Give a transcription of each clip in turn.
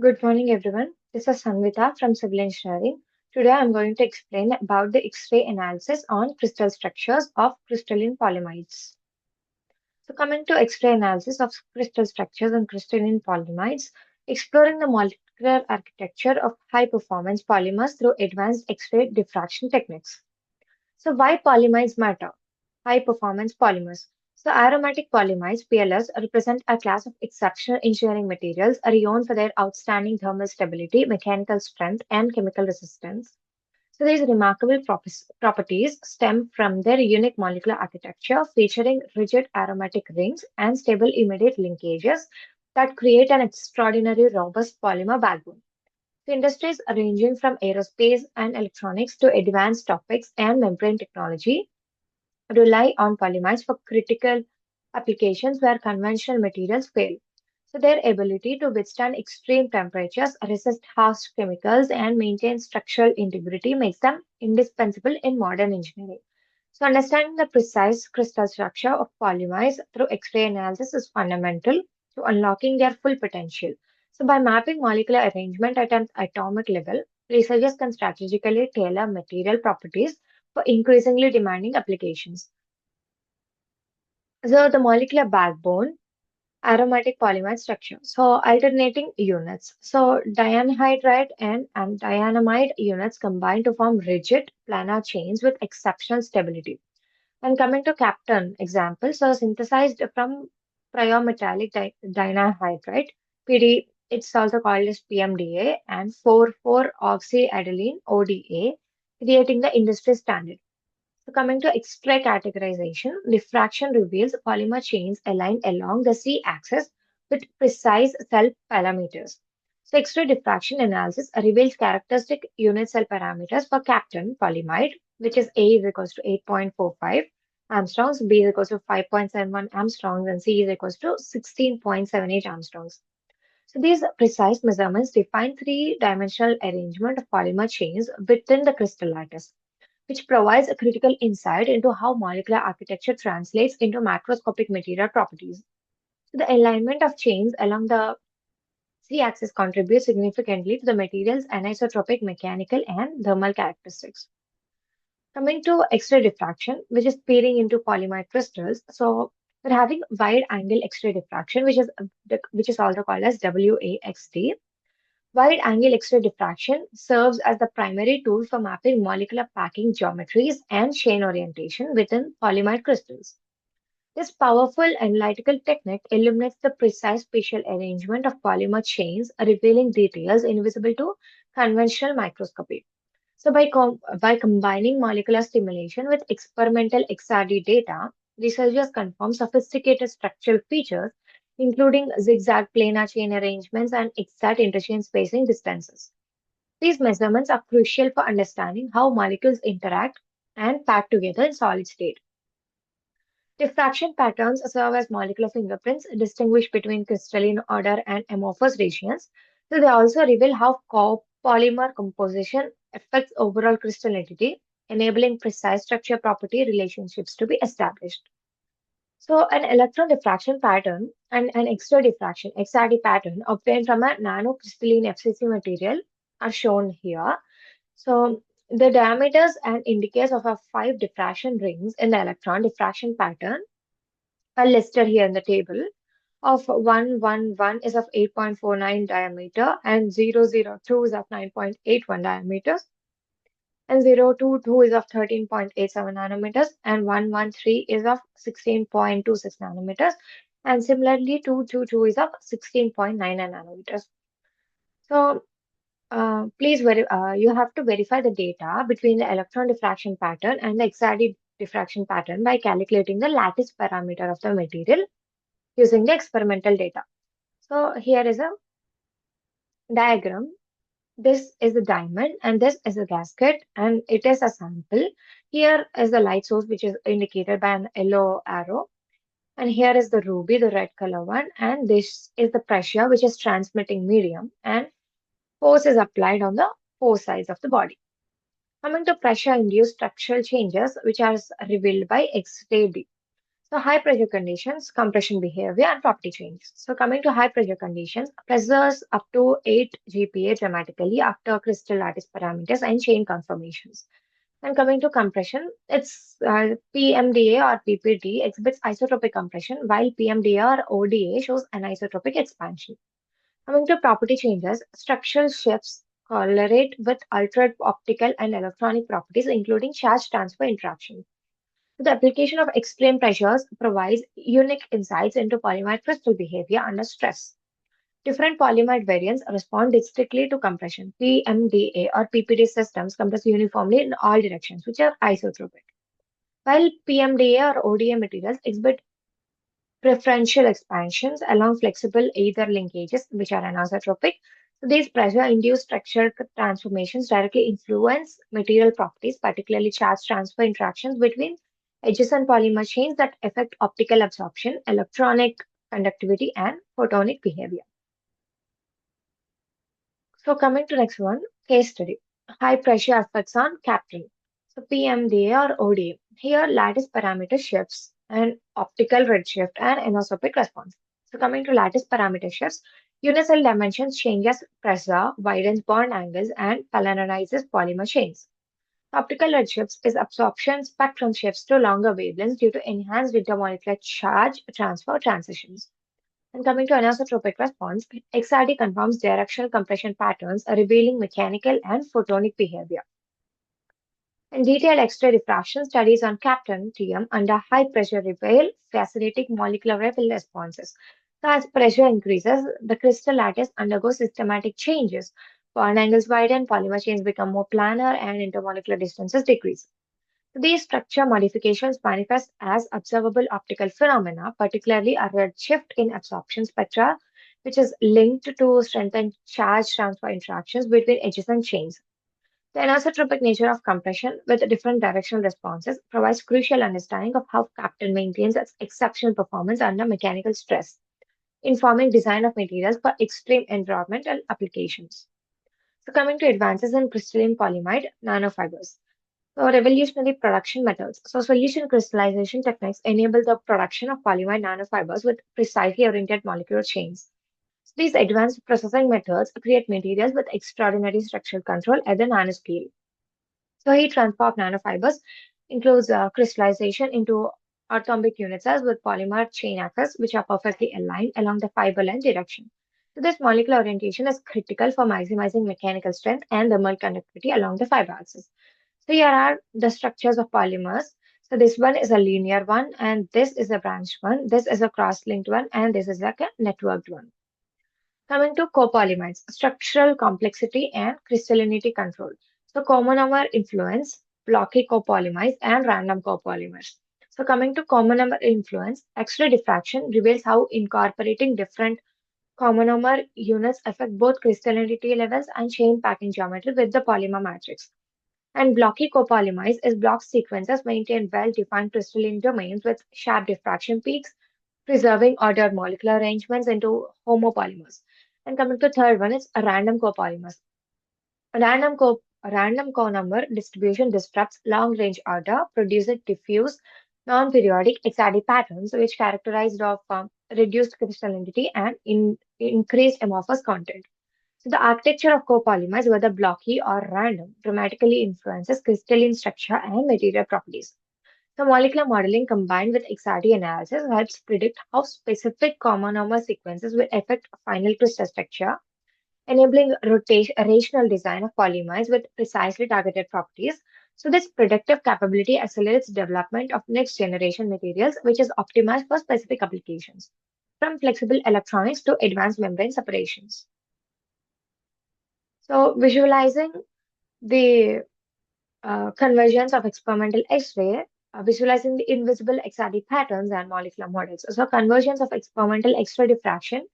Good morning, everyone. This is Sanvita from Civil Engineering. Today, I'm going to explain about the X-ray analysis on crystal structures of crystalline polymides. So, coming to X-ray analysis of crystal structures and crystalline polymides, exploring the molecular architecture of high-performance polymers through advanced X-ray diffraction techniques. So, why polymides matter? High performance polymers. So, aromatic polymers, PLS, represent a class of exceptional engineering materials renowned for their outstanding thermal stability, mechanical strength, and chemical resistance. So, these remarkable properties stem from their unique molecular architecture featuring rigid aromatic rings and stable immediate linkages that create an extraordinary robust polymer backbone. So industries ranging from aerospace and electronics to advanced topics and membrane technology rely on polymers for critical applications where conventional materials fail. So their ability to withstand extreme temperatures, resist harsh chemicals, and maintain structural integrity makes them indispensable in modern engineering. So understanding the precise crystal structure of polymers through X-ray analysis is fundamental to unlocking their full potential. So by mapping molecular arrangement at an atomic level, researchers can strategically tailor material properties for increasingly demanding applications. So the molecular backbone, aromatic polymer structure. So alternating units. So dianhydride and dianamide units combine to form rigid planar chains with exceptional stability. And coming to Captain example, so synthesized from pryometallic dianhydride, PD, it's also called as PMDA, and 4,4-oxyadaline ODA, creating the industry standard. So coming to X-ray categorization, diffraction reveals polymer chains aligned along the Z-axis with precise cell parameters. So X-ray diffraction analysis reveals characteristic unit cell parameters for Captain polymide, which is A is equals to 8.45 angstroms, B is equals to 5.71 angstroms, and C is equals to 16.78 angstroms. So these precise measurements define three-dimensional arrangement of polymer chains within the crystal lattice, which provides a critical insight into how molecular architecture translates into macroscopic material properties. So the alignment of chains along the Z-axis contributes significantly to the material's anisotropic mechanical and thermal characteristics. Coming to X-ray diffraction, which is peering into polymer crystals. So we're having wide angle X-ray diffraction, which is also called as WAXD. Wide angle X-ray diffraction serves as the primary tool for mapping molecular packing geometries and chain orientation within polymer crystals. This powerful analytical technique illuminates the precise spatial arrangement of polymer chains, revealing details invisible to conventional microscopy. So, by combining molecular stimulation with experimental XRD data, researchers confirm sophisticated structural features, including zigzag planar chain arrangements and exact interchain spacing distances. These measurements are crucial for understanding how molecules interact and pack together in solid state. Diffraction patterns serve as molecular fingerprints, distinguish between crystalline order and amorphous regions. So they also reveal how copolymer composition affects overall crystallinity, enabling precise structure property relationships to be established. So an electron diffraction pattern and an X-ray diffraction XRD pattern obtained from a nanocrystalline FCC material are shown here. So the diameters and indices of our five diffraction rings in the electron diffraction pattern are listed here in the table. Of 111 is of 8.49 diameter and 002 is of 9.81 diameters and 022 is of 13.87 nanometers and 113 is of 16.26 nanometers and similarly 222 is of 16.99 nanometers. So you have to verify the data between the electron diffraction pattern and the XRD diffraction pattern by calculating the lattice parameter of the material using the experimental data. So here is a diagram. This is a diamond and this is a gasket and it is a sample. Here is the light source which is indicated by an yellow arrow. And here is the ruby, the red color one. And this is the pressure which is transmitting medium and force is applied on the four sides of the body. Coming to pressure induced structural changes which are revealed by X-ray. So high pressure conditions, compression behavior, and property changes. So coming to high pressure conditions, pressures up to 8 GPa dramatically after crystal lattice parameters and chain conformations. And coming to compression, it's PMDA or PPD exhibits isotropic compression, while PMDA or ODA shows anisotropic expansion. Coming to property changes, structural shifts correlate with altered optical and electronic properties, including charge transfer interaction. The application of extreme pressures provides unique insights into polymer crystal behavior under stress. Different polymer variants respond distinctly to compression. PMDA or PPD systems compress uniformly in all directions, which are isotropic, while PMDA or ODA materials exhibit preferential expansions along flexible ether linkages, which are anisotropic. So these pressure-induced structural transformations directly influence material properties, particularly charge transfer interactions between adjacent polymer chains that affect optical absorption, electronic conductivity, and photonic behavior. So coming to next one, case study. High pressure effects on captain. So PMDA or ODA. Here lattice parameter shifts and optical redshift and anisotropy response. So coming to lattice parameter shifts, unicell dimensions changes pressure, widens bond angles, and polarizes polymer chains. Optical redshifts is absorption spectrum shifts to longer wavelengths due to enhanced intermolecular charge transfer transitions. And coming to anisotropic response, XRD confirms directional compression patterns, revealing mechanical and photonic behavior. And detailed X-ray diffraction studies on captain-TM under high pressure reveal fascinating molecular level responses. So as pressure increases, the crystal lattice undergoes systematic changes. Bond angles widen, polymer chains become more planar, and intermolecular distances decrease. These structure modifications manifest as observable optical phenomena, particularly a redshift in absorption spectra, which is linked to strengthened charge transfer interactions between adjacent chains. The anisotropic nature of compression with different directional responses provides crucial understanding of how Kapton maintains its exceptional performance under mechanical stress, informing design of materials for extreme environmental applications. So coming to advances in crystalline polyimide nanofibers. So revolutionary production methods. So solution crystallization techniques enable the production of polymer nanofibers with precisely oriented molecular chains. So these advanced processing methods create materials with extraordinary structural control at the nanoscale. So heat transfer of nanofibers includes crystallization into atomic unit cells with polymer chain axes, which are perfectly aligned along the fiber length direction. So this molecular orientation is critical for maximizing mechanical strength and thermal conductivity along the fiber axis. So here are the structures of polymers. So this one is a linear one, and this is a branched one. This is a cross-linked one, and this is like a networked one. Coming to copolymers, structural complexity and crystallinity control. So comonomer influence, blocky copolymers, and random copolymers. So coming to comonomer influence, X-ray diffraction reveals how incorporating different comonomer units affect both crystallinity levels and chain packing geometry with the polymer matrix. And blocky copolymers is block sequences maintain well-defined crystalline domains with sharp diffraction peaks, preserving ordered molecular arrangements into homopolymers. And coming to third one is a random copolymers. Random co-number distribution disrupts long-range order, producing diffuse, non-periodic XRD patterns, which characterized of reduced crystallinity and increased amorphous content. So the architecture of copolymers, whether blocky or random, dramatically influences crystalline structure and material properties. So molecular modeling combined with XRD analysis helps predict how specific comonomer sequences will affect final crystal structure, enabling rational design of polymers with precisely targeted properties. So this predictive capability accelerates development of next generation materials, which is optimized for specific applications, from flexible electronics to advanced membrane separations. So visualizing the convergence of experimental X-ray, visualizing the invisible XRD patterns and molecular models. So convergence of experimental X-ray diffraction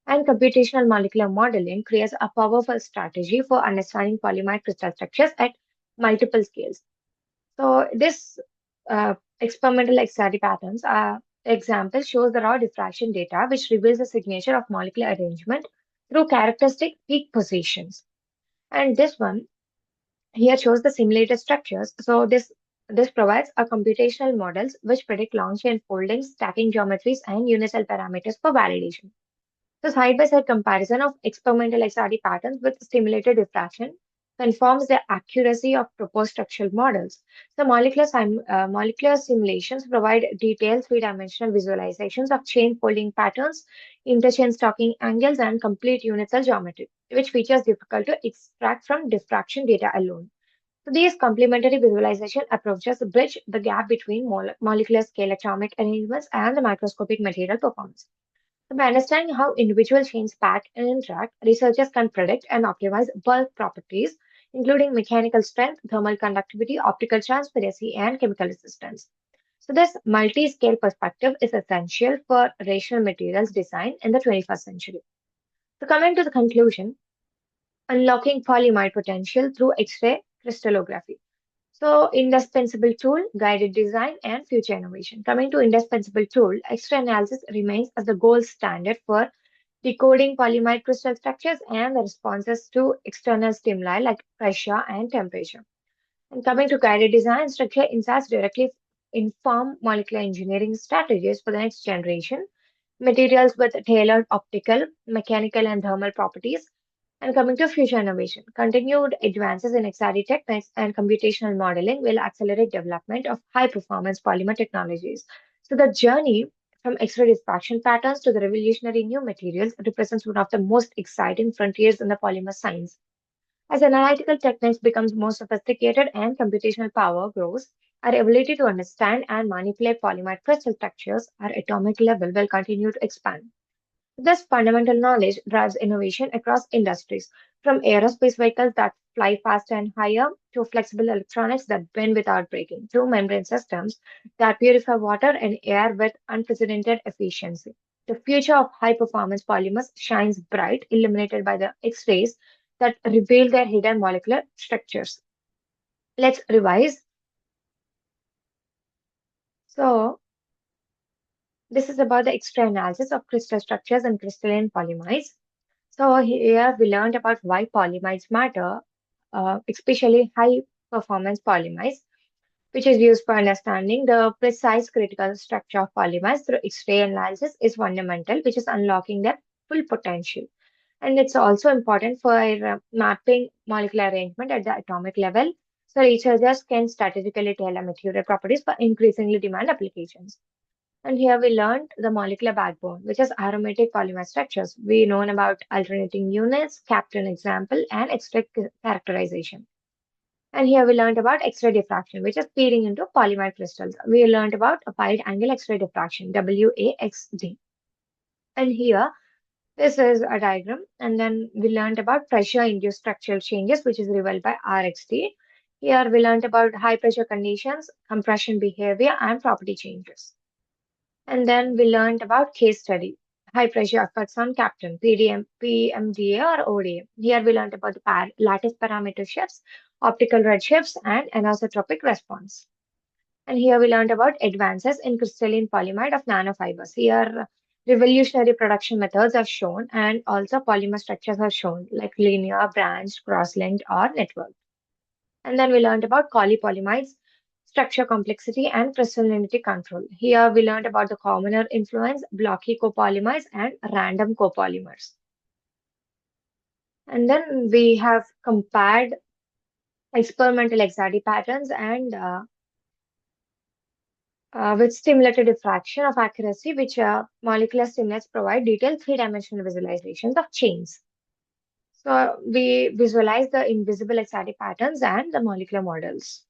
and computational molecular modeling creates a powerful strategy for understanding polymer crystal structures at multiple scales. So this experimental XRD patterns example shows the raw diffraction data, which reveals the signature of molecular arrangement through characteristic peak positions. And this one here shows the simulated structures. So This provides a computational models which predict long-chain folding, stacking geometries, and unicell parameters for validation. The side-by-side comparison of experimental XRD patterns with simulated diffraction confirms the accuracy of proposed structural models. The molecular simulations provide detailed three-dimensional visualizations of chain folding patterns, interchain stocking angles, and complete unit cell geometry, which features difficult to extract from diffraction data alone. So these complementary visualization approaches bridge the gap between molecular scale atomic arrangements and the microscopic material performance. So by understanding how individual chains pack and interact, researchers can predict and optimize bulk properties, including mechanical strength, thermal conductivity, optical transparency, and chemical resistance. So this multi-scale perspective is essential for rational materials design in the 21st century. So coming to the conclusion, unlocking polyimide potential through X-ray crystallography. So, indispensable tool, guided design, and future innovation. Coming to indispensable tool, X-ray analysis remains as the gold standard for decoding polyimide crystal structures and the responses to external stimuli like pressure and temperature. And coming to guided design, structure insights directly inform molecular engineering strategies for the next generation. Materials with tailored optical, mechanical, and thermal properties. And coming to future innovation, continued advances in XRD techniques and computational modeling will accelerate development of high-performance polymer technologies. So the journey from X-ray diffraction patterns to the revolutionary new materials represents one of the most exciting frontiers in the polymer science. As analytical techniques becomes more sophisticated and computational power grows, our ability to understand and manipulate polymer crystal structures at atomic level will continue to expand. This fundamental knowledge drives innovation across industries, from aerospace vehicles that fly faster and higher to flexible electronics that bend without breaking, to membrane systems that purify water and air with unprecedented efficiency. The future of high performance polymers shines bright, illuminated by the X rays that reveal their hidden molecular structures. Let's revise. So, this is about the X ray analysis of crystal structures and crystalline polymides. So here we learned about why polymides matter, especially high performance polymides, which is used for understanding the precise critical structure of polymers through X-ray analysis is fundamental, which is unlocking their full potential. And it's also important for mapping molecular arrangement at the atomic level, so researchers can strategically tailor material properties for increasingly demand applications. And here we learned the molecular backbone, which is aromatic polymer structures. We known about alternating units, Kaplan example, and X-ray characterization. And here we learned about X-ray diffraction, which is peering into polymer crystals. We learned about a wide angle X-ray diffraction, WAXD. And here, this is a diagram. And then we learned about pressure-induced structural changes, which is revealed by RXD. Here we learned about high pressure conditions, compression behavior, and property changes. And then we learned about case study, high pressure effects on Kaplan, PMDA or ODA. Here we learned about the lattice parameter shifts, optical red shifts, and anisotropic response. And here we learned about advances in crystalline polymide of nanofibers. Here, revolutionary production methods are shown, and also polymer structures are shown, like linear, branched, cross-linked, or networked. And then we learned about polypolymides, structure complexity, and crystallinity control. Here we learned about the commoner influence, blocky copolymers, and random copolymers. And then we have compared experimental XRD patterns and with stimulated diffraction of accuracy, which molecular stimulants provide detailed three-dimensional visualizations of chains. So we visualize the invisible XRD patterns and the molecular models.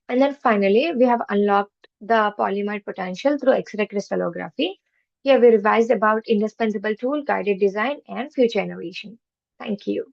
And then finally, we have unlocked the polyimide potential through X-ray crystallography. Here we revised about indispensable tool, guided design, and future innovation. Thank you.